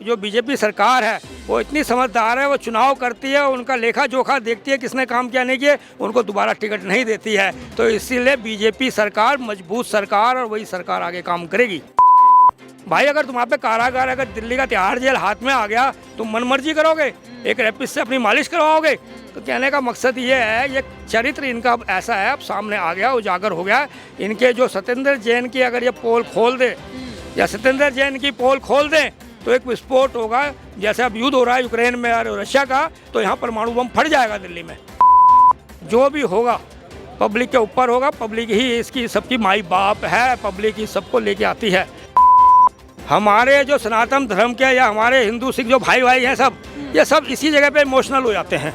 जो बीजेपी सरकार है वो इतनी समझदार है, वो चुनाव करती है, उनका लेखा जोखा देखती है किसने काम किया नहीं किया, उनको दोबारा टिकट नहीं देती है। तो इसीलिए बीजेपी सरकार मजबूत सरकार और वही सरकार आगे काम करेगी। भाई अगर तुम्हारे पे कारागार, अगर दिल्ली का तिहाड़ जेल हाथ में आ गया, तुम मनमर्जी करोगे, एक रेपिस्ट से अपनी मालिश करवाओगे? तो कहने का मकसद ये है, ये चरित्र इनका अब ऐसा है, अब सामने आ गया, उजागर हो गया। इनके जो सत्येंद्र जैन की अगर ये पोल खोल दे या सत्येंद्र जैन की पोल खोल दें तो एक विस्फोट होगा। जैसे अब युद्ध हो रहा है यूक्रेन में और रशिया का, तो यहाँ परमाणु बम फट जाएगा दिल्ली में। जो भी होगा पब्लिक के ऊपर होगा, पब्लिक ही इसकी सबकी माई बाप है, पब्लिक ही सबको लेके आती है। हमारे जो सनातन धर्म के या हमारे हिंदू सिख जो भाई भाई हैं सब, ये सब इसी जगह पे इमोशनल हो जाते हैं।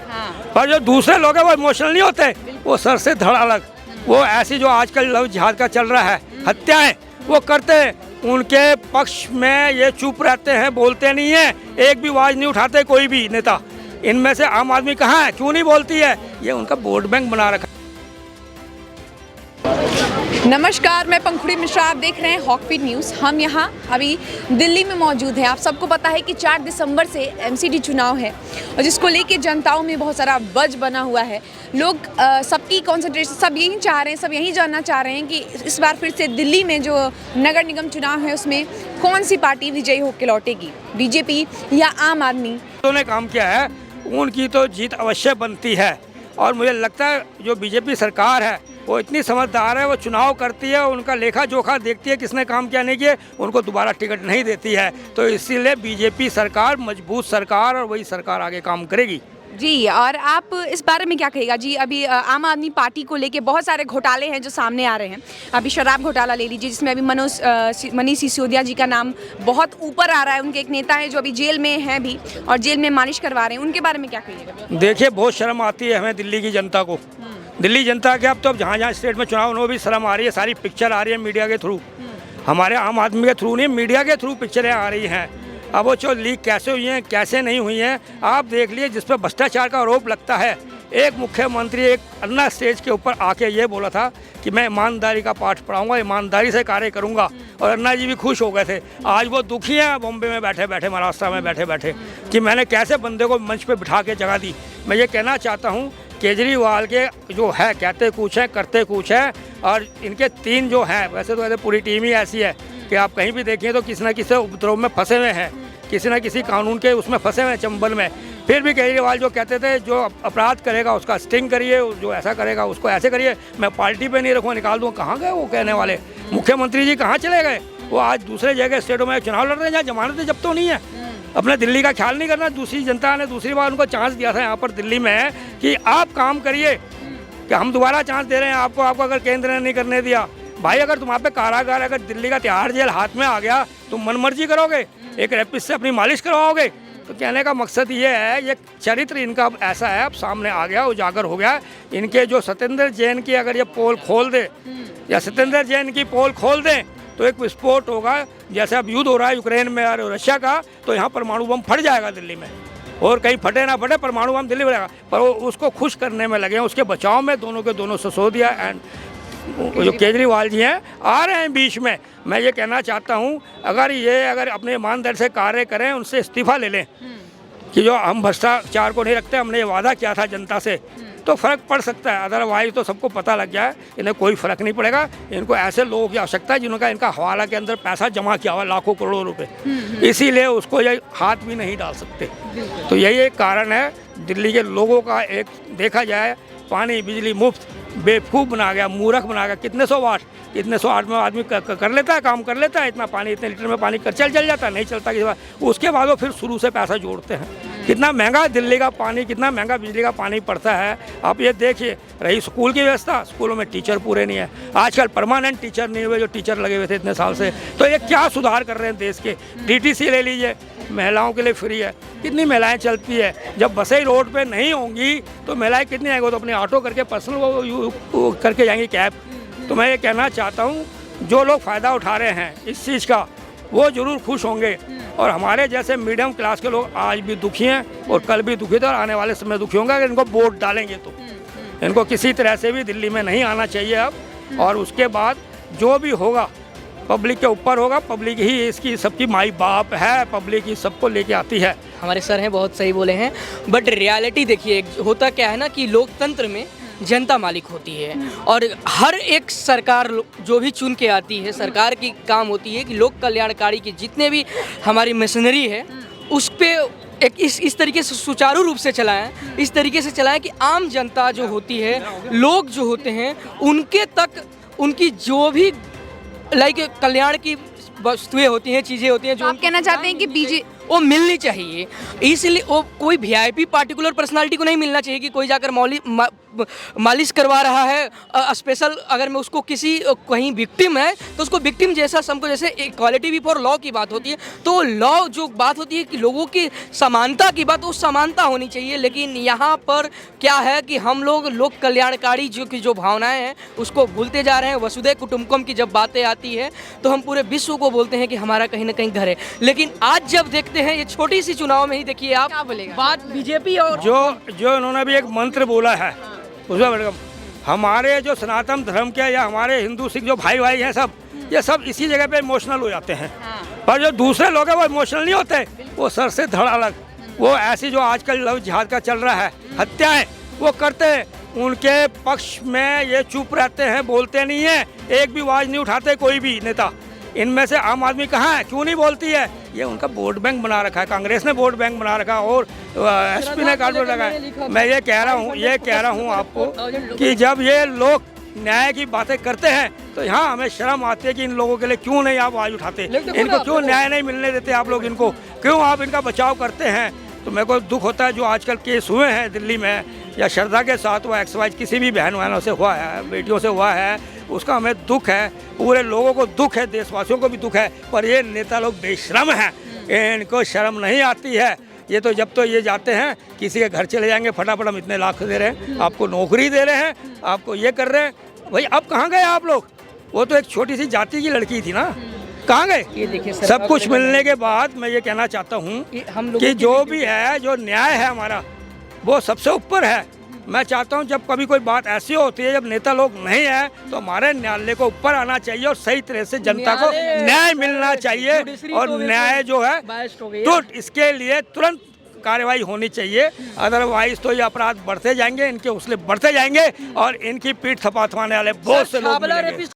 पर जो दूसरे लोग हैं वो इमोशनल नहीं होते, वो सर से धड़ अलग, वो ऐसी जो आजकल लव जिहाद का चल रहा है, हत्याएं वो करते हैं, उनके पक्ष में ये चुप रहते हैं, बोलते नहीं है, एक भी आवाज नहीं उठाते कोई भी नेता। इनमें से आम आदमी कहाँ है, क्यों नहीं बोलती है? ये उनका वोट बैंक बना रखा। नमस्कार, मैं पंखुड़ी मिश्रा, आप देख रहे हैं हॉकफीड न्यूज़। हम यहाँ अभी दिल्ली में मौजूद हैं। आप सबको पता है कि 4 दिसंबर से एमसीडी चुनाव है और जिसको लेके जनताओं में बहुत सारा बज़ बना हुआ है। लोग सबकी कंसंट्रेशन सब यही चाह रहे हैं, सब यही जानना चाह रहे हैं कि इस बार फिर से दिल्ली में जो नगर निगम चुनाव है उसमें कौन सी पार्टी विजयी होकर लौटेगी, बीजेपी या आम आदमी? उन्होंने काम किया है, उनकी तो जीत अवश्य बनती है। और मुझे लगता है जो बीजेपी सरकार है वो इतनी समझदार है, वो चुनाव करती है, उनका लेखा जोखा देखती है किसने काम किया नहीं किया, उनको दोबारा टिकट नहीं देती है। तो इसीलिए बीजेपी सरकार मजबूत सरकार और वही सरकार आगे काम करेगी। जी, और आप इस बारे में क्या कहेगा जी? अभी आम आदमी पार्टी को लेके बहुत सारे घोटाले हैं जो सामने आ रहे हैं। अभी शराब घोटाला ले लीजिए, जिसमें अभी मनीष सिसोदिया जी का नाम बहुत ऊपर आ रहा है। उनके एक नेता है जो अभी जेल में हैं भी और जेल में मालिश करवा रहे हैं, उनके बारे में क्या कहिएगा? देखिए, बहुत शर्म आती है हमें दिल्ली की जनता को। दिल्ली जनता के अब तो जहाँ जहाँ स्टेट में चुनाव उन्होंने भी शर्म आ रही है। सारी पिक्चर आ रही है मीडिया के थ्रू, हमारे आम आदमी के थ्रू नहीं, मीडिया के थ्रू पिक्चरें आ रही हैं। अब वो जो लीक कैसे हुई हैं कैसे नहीं हुई हैं आप देख लिए। जिस पर भ्रष्टाचार का आरोप लगता है, एक मुख्यमंत्री एक अन्ना स्टेज के ऊपर आके ये बोला था कि मैं ईमानदारी का पाठ पढ़ाऊंगा, ईमानदारी से कार्य करूंगा, और अन्ना जी भी खुश हो गए थे। आज वो दुखी हैं बॉम्बे में बैठे बैठे, महाराष्ट्र में बैठे बैठे, कि मैंने कैसे बंदे को मंच पे बिठा के जगह दी। मैं ये कहना चाहता हूँ, केजरीवाल के जो है कहते कुछ है करते कुछ है, और इनके 3 जो हैं, वैसे तो पूरी टीम ही ऐसी है कि आप कहीं भी देखिए तो किसी न किसी उपद्रव में फंसे हुए हैं, किसी न किसी कानून के उसमें फंसे हुए हैं, चंबल में। फिर भी केजरीवाल जो कहते थे जो अपराध करेगा उसका स्टिंग करिए, जो ऐसा करेगा उसको ऐसे करिए, मैं पार्टी पे नहीं रखूँ, निकाल दूँ। कहाँ गए वो कहने वाले मुख्यमंत्री जी? कहाँ चले गए वो? आज दूसरे जगह स्टेटों में चुनाव लड़ रहे हैं जहाँ जमानतें जब तो नहीं है। अपने दिल्ली का ख्याल नहीं करना। दूसरी जनता ने दूसरी बार उनको चांस दिया था यहाँ पर दिल्ली में कि आप काम करिए, कि हम दोबारा चांस दे रहे हैं आपको अगर केंद्र ने नहीं करने दिया। भाई अगर तुम्हारे पे कारागार, अगर दिल्ली का तिहाड़ जेल हाथ में आ गया, तुम मनमर्जी करोगे, एक रेपिस्ट से अपनी मालिश करवाओगे? तो कहने का मकसद ये है, ये चरित्र इनका अब ऐसा है, अब सामने आ गया, उजागर हो गया। इनके जो सत्येंद्र जैन की अगर ये पोल खोल दे या सत्येंद्र जैन की पोल खोल दें तो एक विस्फोट होगा। जैसे अब युद्ध हो रहा है यूक्रेन में और रशिया का, तो यहाँ परमाणु बम फट जाएगा दिल्ली में। और कहीं फटे ना फटे, परमाणु बम दिल्ली में रहेगा। पर वो उसको खुश करने में लगे हैं, उसके बचाव में दोनों के दोनों सिसोदिया एंड जो केजरीवाल जी हैं आ रहे हैं बीच में। मैं ये कहना चाहता हूँ, अगर अपने ईमानदारी से कार्य करें, उनसे इस्तीफा ले लें कि जो हम भ्रष्टाचार को नहीं रखते, हमने ये वादा किया था जनता से, तो फ़र्क पड़ सकता है। अदरवाइज तो सबको पता लग गया है, इन्हें कोई फ़र्क नहीं पड़ेगा। इनको ऐसे लोगों की आवश्यकता है जिनका इनका हवाला के अंदर पैसा जमा किया हुआ लाखों करोड़ों रुपए, इसीलिए उसको ये हाथ भी नहीं डाल सकते। तो यही एक कारण है दिल्ली के लोगों का। एक देखा जाए, पानी बिजली मुफ्त बेवकूफ़ बना गया, मूर्ख बना गया। कितने सौ वाट में आदमी कर लेता है, काम कर लेता है। इतना पानी, इतने लीटर में पानी चल जाता है, नहीं चलता किसी बार। उसके बाद वो फिर शुरू से पैसा जोड़ते हैं। कितना महंगा दिल्ली का पानी, कितना महंगा बिजली का पानी पड़ता है। आप ये देखिए, रही स्कूल की व्यवस्था, स्कूलों में टीचर पूरे नहीं है। आजकल परमानेंट टीचर नहीं हुए जो टीचर लगे हुए थे इतने साल से। तो ये क्या सुधार कर रहे हैं देश के? DTC ले लीजिए, महिलाओं के लिए फ्री है। कितनी महिलाएं चलती है? जब बसें रोड पे नहीं होंगी तो महिलाएं कितनी आएंगी? तो अपने ऑटो करके पर्सनल वो करके जाएंगी, कैब। तो मैं ये कहना चाहता हूँ, जो लोग फ़ायदा उठा रहे हैं इस चीज़ का, वो ज़रूर खुश होंगे। और हमारे जैसे मीडियम क्लास के लोग आज भी दुखी हैं और कल भी दुखी थे और आने वाले समय दुखी होंगे अगर इनको वोट डालेंगे तो। इनको किसी तरह से भी दिल्ली में नहीं आना चाहिए अब। और उसके बाद जो भी होगा पब्लिक के ऊपर होगा। पब्लिक ही इसकी सबकी माई बाप है, पब्लिक ही सबको लेके आती है। हमारे सर हैं, बहुत सही बोले हैं, बट रियलिटी देखिए होता क्या है ना कि लोकतंत्र में जनता मालिक होती है और हर एक सरकार जो भी चुन के आती है, सरकार की काम होती है कि लोक कल्याणकारी की जितने भी हमारी मशीनरी है उस पे एक इस तरीके से सुचारू रूप से चलाएं, इस तरीके से चलाएं कि आम जनता जो होती है, लोग जो होते हैं, उनके तक उनकी जो भी लाइक कल्याण की वस्तुएं होती हैं, चीज़ें होती हैं जो आप कहना चाहते हैं कि बीजे वो मिलनी चाहिए। इसलिए वो कोई वीआईपी पार्टिकुलर पर्सनालिटी को नहीं मिलना चाहिए कि कोई जाकर मालिश करवा रहा है स्पेशल। अगर मैं उसको किसी कहीं विक्टिम है तो उसको विक्टिम जैसा सबको, जैसे इक्वालिटी बिफोर लॉ की बात होती है तो लॉ जो बात होती है कि लोगों की समानता की बात, वो समानता होनी चाहिए। लेकिन यहाँ पर क्या है कि हम लोग कल्याणकारी जो भावनाएं हैं उसको भूलते जा रहे हैं। वसुधैव कुटुंबकम की जब बातें आती है तो हम पूरे विश्व को बोलते हैं कि हमारा कहीं ना कहीं घर है, लेकिन आज जब देखते हैं ये छोटी सी चुनाव में ही देखिए आप क्या बोलेगा? बात बीजेपी और जो इन्होंने भी एक मंत्र बोला है उसमें हमारे जो सनातन धर्म के या हमारे हिंदू सिख जो भाई हैं सब, ये सब इसी जगह पे इमोशनल हो जाते हैं। पर जो दूसरे लोग हैं वो इमोशनल नहीं होते, वो सर से धड़ अलग। वो ऐसी जो आजकल लव जिहाद का चल रहा है, हत्याएं वो करते हैं, उनके पक्ष में ये चुप रहते हैं, बोलते नहीं है, एक भी आवाज़ नहीं उठाते कोई भी नेता। इनमें से आम आदमी कहाँ है, क्यों नहीं बोलती है? ये उनका वोट बैंक बना रखा है, कांग्रेस ने वोट बैंक बना रखा है और एसपी ने कार्ड लगा है। मैं ये कह रहा हूँ आपको कि जब ये लोग न्याय की बातें करते हैं तो यहाँ हमें शर्म आती है कि इन लोगों के लिए क्यों नहीं आप आवाज़ उठाते, इनको क्यों न्याय नहीं मिलने देते आप लोग, इनको क्यों आप इनका बचाव करते हैं। तो मेरे को दुख होता है जो आजकल केस हुए हैं दिल्ली में या श्रद्धा के साथ हुआ, XY किसी भी बहनों से हुआ है, बेटियों से हुआ है, उसका हमें दुख है, पूरे लोगों को दुख है, देशवासियों को भी दुख है। पर ये नेता लोग बेशर्म हैं, इनको शर्म नहीं आती है। ये तो जब तो ये जाते हैं किसी के घर चले जाएंगे, फटाफट हम इतने लाख दे रहे हैं, आपको नौकरी दे रहे हैं, आपको ये कर रहे हैं। भाई अब कहाँ गए आप लोग? वो तो एक छोटी सी जाति की लड़की थी ना, कहाँ गए? ये देखिए सब कुछ मिलने के बाद मैं ये कहना चाहता हूँ कि जो भी है, जो न्याय है हमारा, वो सबसे ऊपर है। मैं चाहता हूँ जब कभी कोई बात ऐसी होती है, जब नेता लोग नहीं है, तो हमारे न्यायालय को ऊपर आना चाहिए और सही तरह से जनता को न्याय मिलना चाहिए। और न्याय जो है तो इसके लिए तुरंत कार्रवाई होनी चाहिए, अदरवाइज तो ये अपराध बढ़ते जाएंगे, इनके हौसले बढ़ते जाएंगे और इनकी पीठ थपथवाने वाले बहुत से लोग मिलेंगे।